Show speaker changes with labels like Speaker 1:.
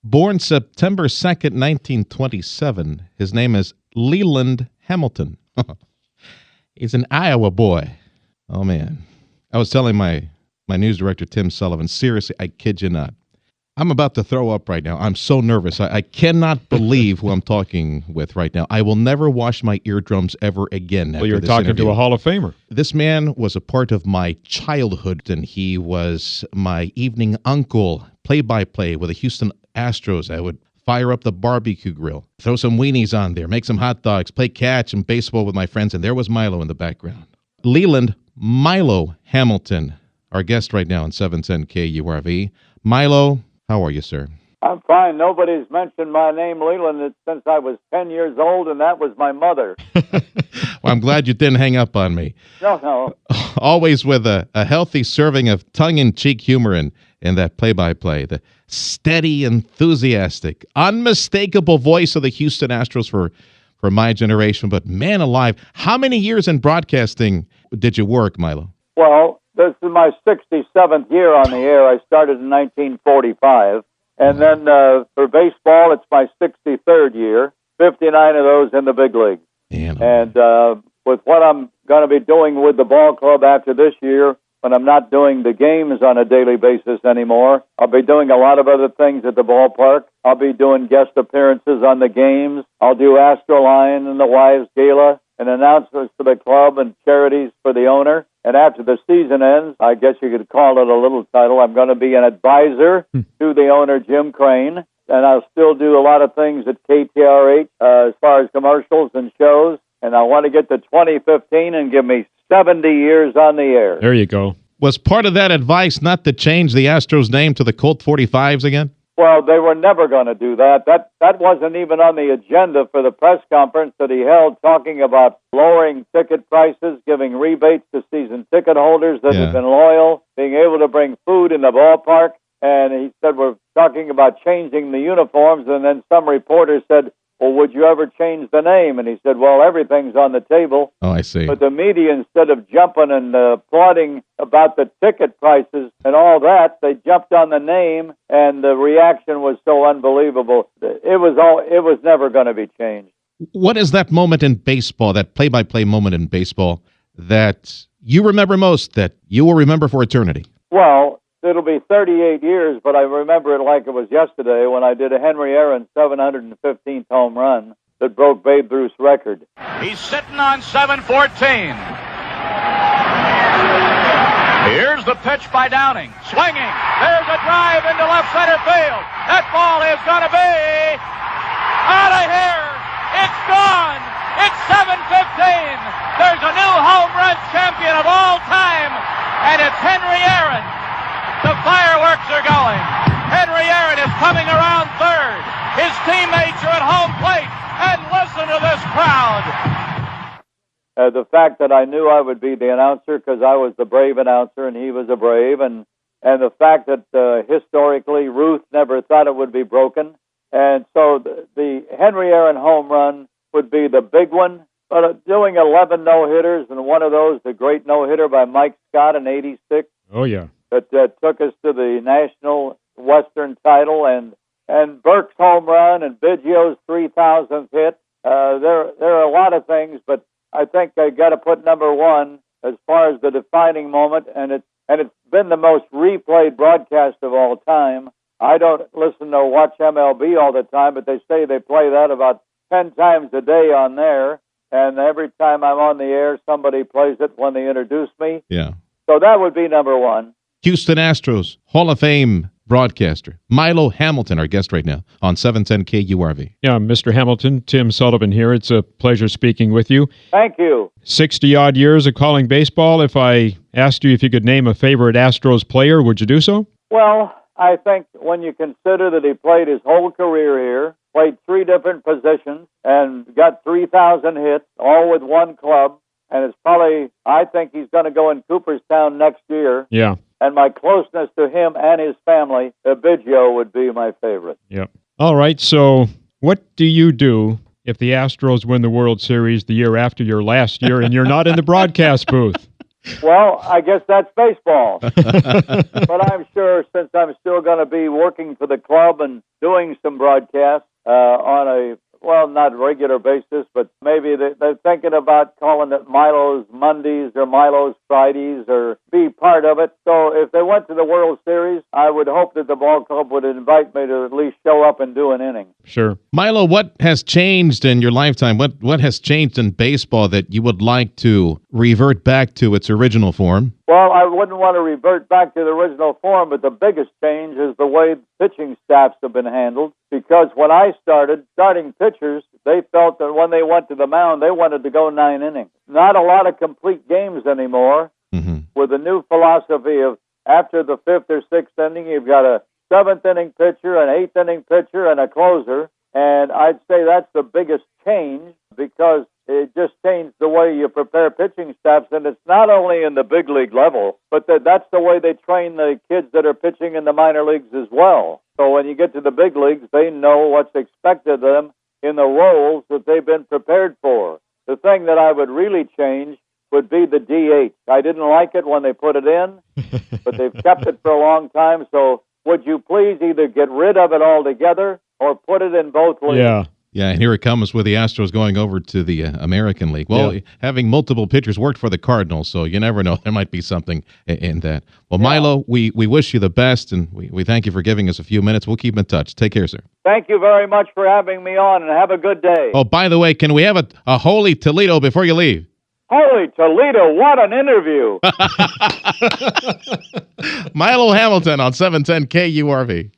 Speaker 1: Born September 2nd, 1927. His name is Leland Hamilton. He's an Iowa boy. Oh, man. I was telling my news director, Tim Sullivan, seriously, I kid you not. I'm about to throw up right now. I'm so nervous. I cannot believe who I'm talking with right now. I will never wash my eardrums ever again.
Speaker 2: Well, you're talking to a Hall of Famer.
Speaker 1: This man was a part of my childhood, and he was my evening uncle, play-by-play with the Houston Astros. I would fire up the barbecue grill, throw some weenies on there, make some hot dogs, play catch and baseball with my friends, and there was Milo in the background. Leland Milo Hamilton, our guest right now on 710 KURV. Milo, how are you, sir?
Speaker 3: I'm fine. Nobody's mentioned my name, Leland, since I was 10 years old, and that was my mother.
Speaker 1: Well, I'm glad you didn't hang up on me.
Speaker 3: No.
Speaker 1: Always with a healthy serving of tongue-in-cheek humor in that play-by-play. The steady, enthusiastic, unmistakable voice of the Houston Astros for my generation. But man alive, how many years in broadcasting did you work, Milo?
Speaker 3: Well, this is my 67th year on the air. I started in 1945. And then for baseball, it's my 63rd year, 59 of those in the big leagues. And with what I'm going to be doing with the ball club after this year, when I'm not doing the games on a daily basis anymore, I'll be doing a lot of other things at the ballpark. I'll be doing guest appearances on the games. I'll do Astroline and the Wives Gala and announcements to the club and charities for the owner. And after the season ends, I guess you could call it a little title, I'm going to be an advisor to the owner, Jim Crane. And I'll still do a lot of things at KTRH as far as commercials and shows. And I want to get to 2015 and give me 70 years on the air.
Speaker 2: There you go.
Speaker 1: Was part of that advice not to change the Astros name to the Colt 45s again?
Speaker 3: Well, they were never going to do that. That wasn't even on the agenda for the press conference that he held, talking about lowering ticket prices, giving rebates to season ticket holders that have been loyal, being able to bring food in the ballpark. And he said, we're talking about changing the uniforms. And then some reporter said, well, would you ever change the name? And he said, well, everything's on the table.
Speaker 1: Oh, I see.
Speaker 3: But the media, instead of jumping and applauding about the ticket prices and all that, they jumped on the name, and the reaction was so unbelievable. It was never going to be changed.
Speaker 1: What is that moment in baseball, that play-by-play moment in baseball, that you remember most, that you will remember for eternity?
Speaker 3: Well, it'll be 38 years, but I remember it like it was yesterday when I did a Henry Aaron 715th home run that broke Babe Ruth's record.
Speaker 4: He's sitting on 714. Here's the pitch by Downing. Swinging. There's a drive into left center field. That ball is going to be out of here. It's gone. It's 7:15. There's a new home run champion of all time, and it's Henry Aaron. The fireworks are going. Henry Aaron is coming around third. His teammates are at home plate. And listen to this crowd.
Speaker 3: The fact that I knew I would be the announcer because I was the Brave announcer and he was a Brave, and the fact that historically Ruth never thought it would be broken. And so the Henry Aaron home run would be the big one. But doing 11 no-hitters, and one of those, the great no-hitter by Mike Scott in 86.
Speaker 2: Oh, yeah.
Speaker 3: That took us to the National Western title, and Burke's home run and Biggio's 3,000th hit. There are a lot of things, but I think I got to put number one as far as the defining moment, and it's been the most replayed broadcast of all time. I don't listen or watch MLB all the time, but they say they play that about 10 times a day on there, and every time I'm on the air, somebody plays it when they introduce me.
Speaker 1: Yeah.
Speaker 3: So that would be number one.
Speaker 1: Houston Astros Hall of Fame broadcaster Milo Hamilton, our guest right now on 710 KURV.
Speaker 2: Yeah, Mr. Hamilton, Tim Sullivan here. It's a pleasure speaking with you.
Speaker 3: Thank you.
Speaker 2: 60-odd years of calling baseball. If I asked you if you could name a favorite Astros player, would you do so?
Speaker 3: Well, I think when you consider that he played his whole career here, played 3 different positions, and got 3,000 hits, all with one club, and it's probably, I think he's going to go in Cooperstown next year.
Speaker 2: Yeah.
Speaker 3: And my closeness to him and his family, Biggio would be my favorite.
Speaker 2: Yep. All right, so what do you do if the Astros win the World Series the year after your last year and you're not in the broadcast booth?
Speaker 3: Well, I guess that's baseball. But I'm sure since I'm still going to be working for the club and doing some broadcasts on a, well, not regular basis, but maybe they're thinking about calling it Milo's Mondays or Milo's Fridays or be part of it. So if they went to the World Series, I would hope that the ball club would invite me to at least show up and do an inning.
Speaker 2: Sure.
Speaker 1: Milo, what has changed in your lifetime? What has changed in baseball that you would like to revert back to its original form?
Speaker 3: Well, I wouldn't want to revert back to the original form, but the biggest change is the way pitching staffs have been handled. Because when I started, starting pitchers, they felt that when they went to the mound, they wanted to go 9 innings. Not a lot of complete games anymore.
Speaker 1: Mm-hmm.
Speaker 3: With the new philosophy of after the 5th or 6th inning, you've got a 7th inning pitcher, an 8th inning pitcher, and a closer. And I'd say that's the biggest change because it just changed the way you prepare pitching staffs. And it's not only in the big league level, but that's the way they train the kids that are pitching in the minor leagues as well. So when you get to the big leagues, they know what's expected of them in the roles that they've been prepared for. The thing that I would really change would be the DH. I didn't like it when they put it in, but they've kept it for a long time. So would you please either get rid of it altogether or put it in both leagues?
Speaker 2: Yeah.
Speaker 1: Yeah, and here it comes with the Astros going over to the American League. Well, having multiple pitchers worked for the Cardinals, so you never know. There might be something in that. Well, Milo, we wish you the best, and we thank you for giving us a few minutes. We'll keep in touch. Take care, sir.
Speaker 3: Thank you very much for having me on, and have a good day.
Speaker 1: Oh, by the way, can we have a Holy Toledo before you leave?
Speaker 3: Holy Toledo, what an interview.
Speaker 1: Milo Hamilton on 710 KURV.